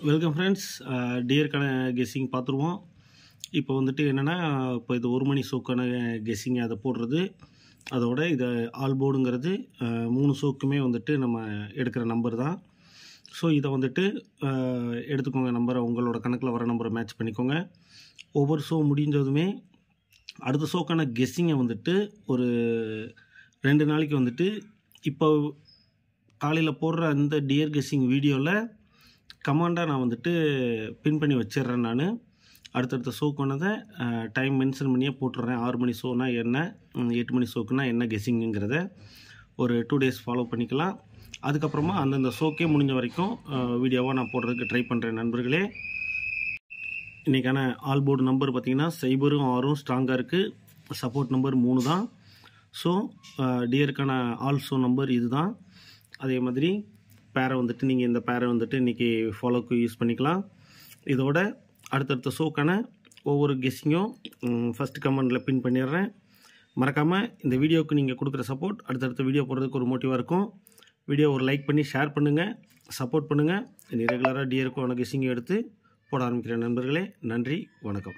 Welcome friends. டியருக்கான guessing பார்த்துருவோம். இப்போ வந்துட்டு என்னென்னா, இப்போ இது 1 மணி ஷோக்கான கெஸ்ஸிங் அதை போடுறது. அதோட இதை ஆல் போர்டுங்கிறது 3 ஷோக்குமே வந்துட்டு நம்ம எடுக்கிற நம்பர் தான். ஸோ இதை வந்துட்டு எடுத்துக்கோங்க, நம்பரை உங்களோட கணக்கில் வர நம்பரை மேட்ச் பண்ணிக்கோங்க. ஒவ்வொரு ஷோ முடிஞ்சதுமே அடுத்த ஷோக்கான கெஸ்ஸிங்கை வந்துட்டு ஒரு 2 நாளைக்கு வந்துட்டு இப்போ காலையில் போடுற அந்த டியர் கெஸ்ஸிங் வீடியோவில் கமாண்டாக நான் வந்துட்டு பின் பண்ணி வச்சிடுறேன். நான் அடுத்தடுத்த ஷோக்கானதை டைம் மென்ஷன் பண்ணியே போட்டுடுறேன். 6 மணி ஷோனா என்ன, 8 மணி ஷோக்குனா என்ன கெஸ்ஸிங்குங்கிறத ஒரு 2 டேஸ் ஃபாலோ பண்ணிக்கலாம். அதுக்கப்புறமா அந்தந்த ஷோக்கே முடிஞ்ச வரைக்கும் வீடியோவாக நான் போடுறதுக்கு ட்ரை பண்ணுறேன் நண்பர்களே. இன்றைக்கான ஆல் போர்டு நம்பர் பார்த்திங்கன்னா 0ம் 6ம் ஸ்ட்ராங்காக இருக்குது. சப்போர்ட் நம்பர் 3 தான். ஸோ டியருக்கான ஆல் ஷோ நம்பர் இது தான். அதே மாதிரி பேரை வந்துட்டு நீங்கள் இந்த பேரை வந்துட்டு இன்றைக்கி ஃபாலோக்கு யூஸ் பண்ணிக்கலாம். இதோட அடுத்தடுத்த ஷோக்கான ஒவ்வொரு கெஸ்ஸிங்கும் ஃபஸ்ட்டு கமெண்டில் பின் பண்ணிடுறேன். மறக்காமல் இந்த வீடியோவுக்கு நீங்கள் கொடுக்குற சப்போர்ட் அடுத்தடுத்த வீடியோ போடுறதுக்கு ஒரு மோட்டிவாக இருக்கும். வீடியோ ஒரு லைக் பண்ணி ஷேர் பண்ணுங்கள், சப்போர்ட் பண்ணுங்கள். இனி ரெகுலராக டியருக்கான கெஸ்ஸிங்கை எடுத்து போட ஆரம்பிக்கிறேன் நண்பர்களே. நன்றி, வணக்கம்.